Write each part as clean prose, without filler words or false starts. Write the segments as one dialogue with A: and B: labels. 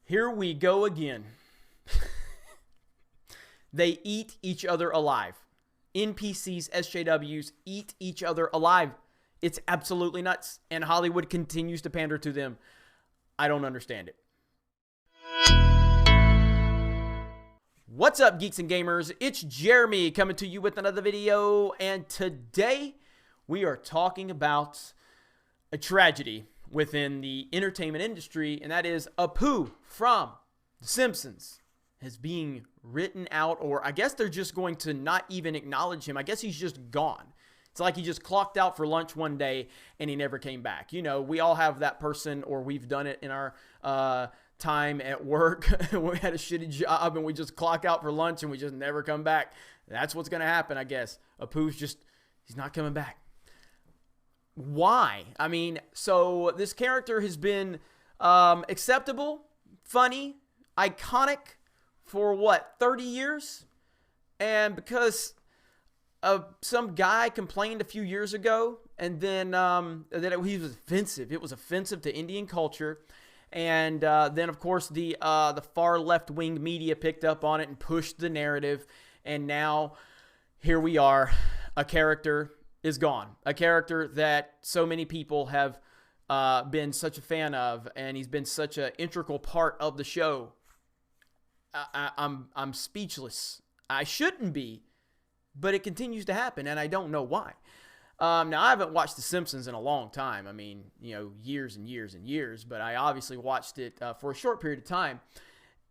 A: Here we go again. They eat each other alive. NPCs, SJWs eat each other alive. It's absolutely nuts. And Hollywood continues to pander to them. I don't understand it. What's up, geeks and gamers? It's Jeremy coming to you with another video. And today we are talking about a tragedy within the entertainment industry, and that is Apu from The Simpsons is being written out, or I guess they're just going to not even acknowledge him. I guess he's just gone. It's like he just clocked out for lunch one day and he never came back. You know, we all have that person, or we've done it in our time at work. We had a shitty job and we just clock out for lunch and we just never come back. That's what's going to happen, I guess. Apu's just, he's not coming back. Why? I mean, so this character has been acceptable, funny, iconic for what, 30 years? And because some guy complained a few years ago, and then that he was offensive. It was offensive to Indian culture. And then, of course, the far left-wing media picked up on it and pushed the narrative. And now here we are, a character is gone. A character that so many people have been such a fan of, and he's been such an integral part of the show. I'm speechless. I shouldn't be, but it continues to happen, and I don't know why. Now, I haven't watched The Simpsons in a long time. I mean, you know, years and years and years, but I obviously watched it for a short period of time.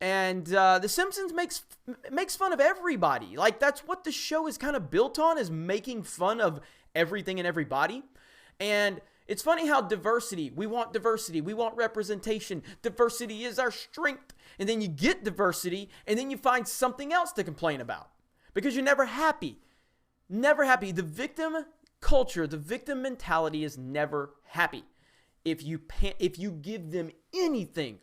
A: And The Simpsons makes fun of everybody. Like, that's what the show is kind of built on, is making fun of everything and everybody. And it's funny how diversity, we want representation. Diversity is our strength. And then you get diversity, and then you find something else to complain about, because you're never happy. Never happy. The victim culture, the victim mentality is never happy. If you give them anything,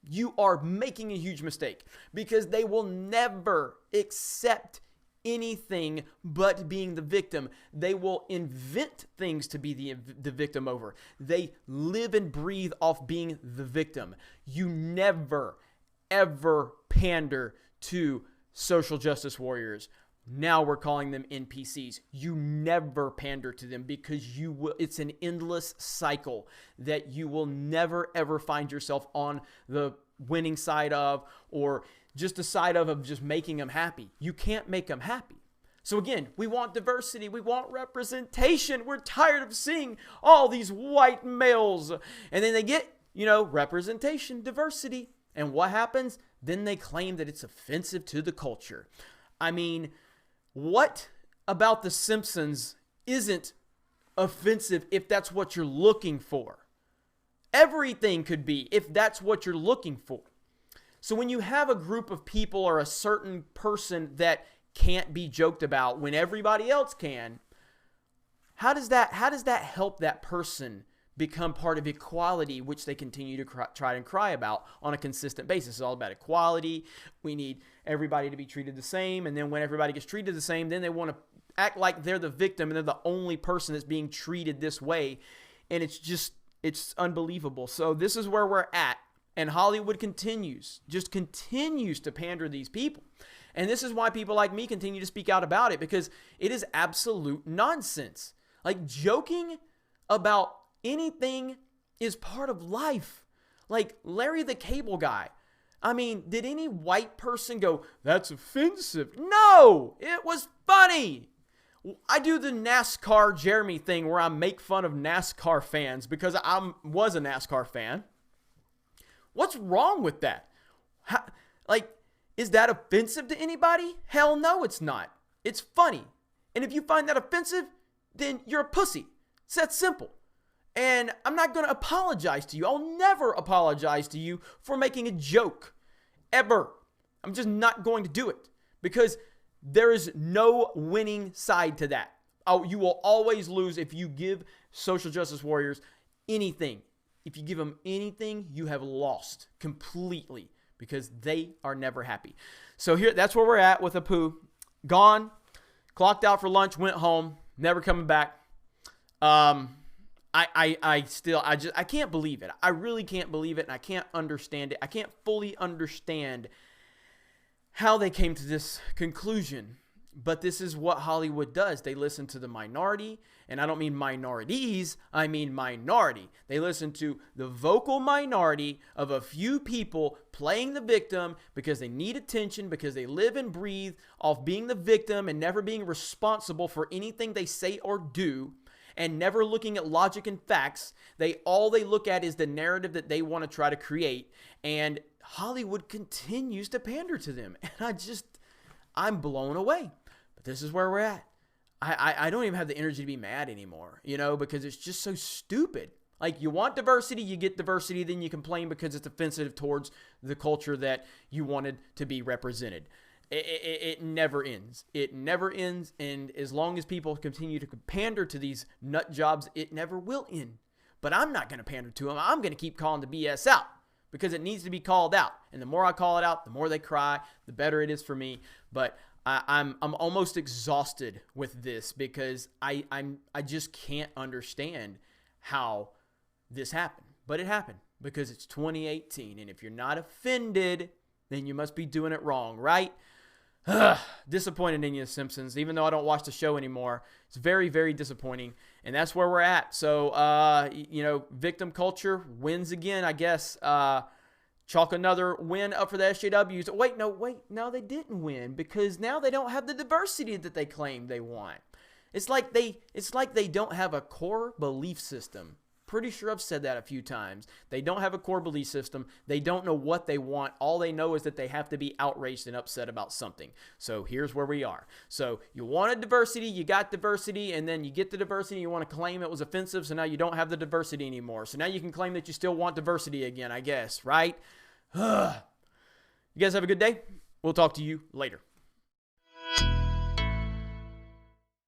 A: you are making a huge mistake, because they will never accept anything but being the victim. They will invent things to be the victim over. They live and breathe off being the victim. You never, ever pander to social justice warriors. Now we're calling them NPCs. You never pander to them, because you will. It's an endless cycle that you will never, ever find yourself on the winning side of, or just the side of just making them happy. You can't make them happy. So again, we want diversity. We want representation. We're tired of seeing all these white males. And then they get, representation, diversity. And what happens? Then they claim that it's offensive to the culture. I mean, what about The Simpsons isn't offensive if that's what you're looking for? Everything could be, if that's what you're looking for. So when you have a group of people or a certain person that can't be joked about when everybody else can, how does that help that person become part of equality, which they continue to try and cry about on a consistent basis? It's all about equality. We need everybody to be treated the same. And then when everybody gets treated the same, then they want to act like they're the victim and they're the only person that's being treated this way. And it's unbelievable. So this is where we're at. And Hollywood continues to pander these people. And this is why people like me continue to speak out about it, because it is absolute nonsense. Like, joking about anything is part of life. Like Larry the Cable Guy. I mean, did any white person go, that's offensive? No, it was funny. I do the NASCAR Jeremy thing where I make fun of NASCAR fans because I was a NASCAR fan. What's wrong with that? Is that offensive to anybody? Hell no, it's not. It's funny. And if you find that offensive, then you're a pussy. It's that simple. And I'm not going to apologize to you. I'll never apologize to you for making a joke. Ever. I'm just not going to do it. Because there is no winning side to that. You will always lose if you give social justice warriors anything. If you give them anything, you have lost completely, because they are never happy. So here, that's where we're at with Apu. Gone, clocked out for lunch, went home, never coming back. I can't believe it. I really can't believe it, and I can't understand it. I can't fully understand how they came to this conclusion. But this is what Hollywood does. They listen to the minority, and I don't mean minorities, I mean minority. They listen to the vocal minority of a few people playing the victim because they need attention, because they live and breathe off being the victim and never being responsible for anything they say or do, and never looking at logic and facts. All they look at is the narrative that they want to try to create, and Hollywood continues to pander to them. And I'm blown away. But this is where we're at. I don't even have the energy to be mad anymore, because it's just so stupid. Like, you want diversity, you get diversity, then you complain because it's offensive towards the culture that you wanted to be represented. It never ends. It never ends, and as long as people continue to pander to these nut jobs, it never will end. But I'm not going to pander to them. I'm going to keep calling the BS out because it needs to be called out. And the more I call it out, the more they cry, the better it is for me. But I'm almost exhausted with this because I just can't understand how this happened. But it happened because it's 2018, and if you're not offended, then you must be doing it wrong, right? Disappointed in you, Simpsons. Even though I don't watch the show anymore, it's very, very disappointing, and that's where we're at. So, victim culture wins again, I guess. Chalk another win up for the SJWs. Wait, no, they didn't win because now they don't have the diversity that they claim they want. It's like they don't have a core belief system. Pretty sure I've said that a few times. They don't have a core belief system. They don't know what they want. All they know is that they have to be outraged and upset about something. So here's where we are. So you wanted diversity, you got diversity, and then you get the diversity, you want to claim it was offensive, so now you don't have the diversity anymore. So now you can claim that you still want diversity again, I guess, right? You guys have a good day. We'll talk to you later.